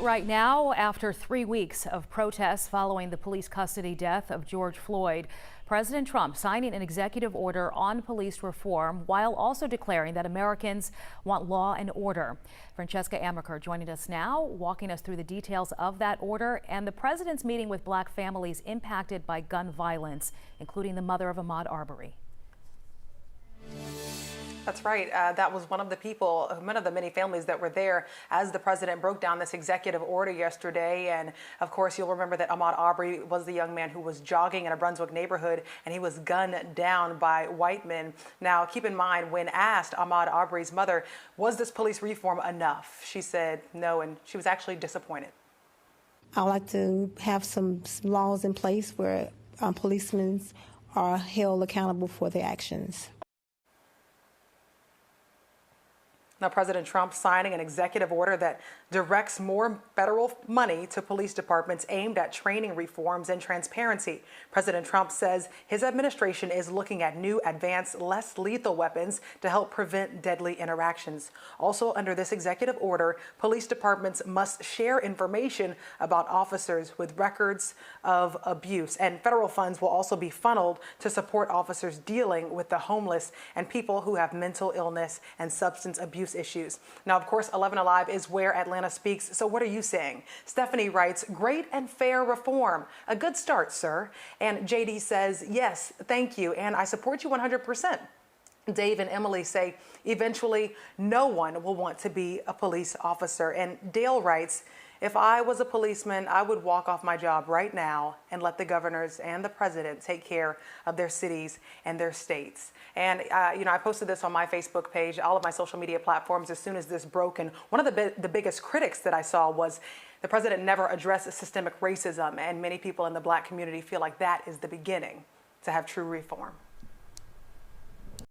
Right now, after 3 weeks of protests following the police custody death of George Floyd, President Trump signing an executive order on police reform while also declaring that Americans want law and order. Francesca Amaker joining us now, walking us through the details of that order and the president's meeting with black families impacted by gun violence, including the mother of Ahmaud Arbery. That's right. That was one of the many families that were there as the president broke down this executive order yesterday. And of course, you'll remember that Ahmaud Arbery was the young man who was jogging in a Brunswick neighborhood and he was gunned down by white men. Now, keep in mind, when asked Ahmaud Arbery's mother, was this police reform enough? She said no, and she was actually disappointed. I would like to have some laws in place where policemen are held accountable for their actions. Now, President Trump signing an executive order that directs more federal money to police departments aimed at training reforms and transparency. President Trump says his administration is looking at new, advanced, less lethal weapons to help prevent deadly interactions. Also, under this executive order, police departments must share information about officers with records of abuse, and federal funds will also be funneled to support officers dealing with the homeless and people who have mental illness and substance abuse issues. Now, of course, 11 Alive is where Atlanta speaks. So what are you saying? Stephanie writes, great and fair reform. A good start, sir. And JD says, yes, thank you. And I support you 100%. Dave and Emily say, eventually, no one will want to be a police officer. And Dale writes, if I was a policeman, I would walk off my job right now and let the governors and the president take care of their cities and their states. And, I posted this on my Facebook page, all of my social media platforms as soon as this broke. And one of the biggest critics that I saw was the president never addressed systemic racism. And many people in the black community feel like that is the beginning to have true reform.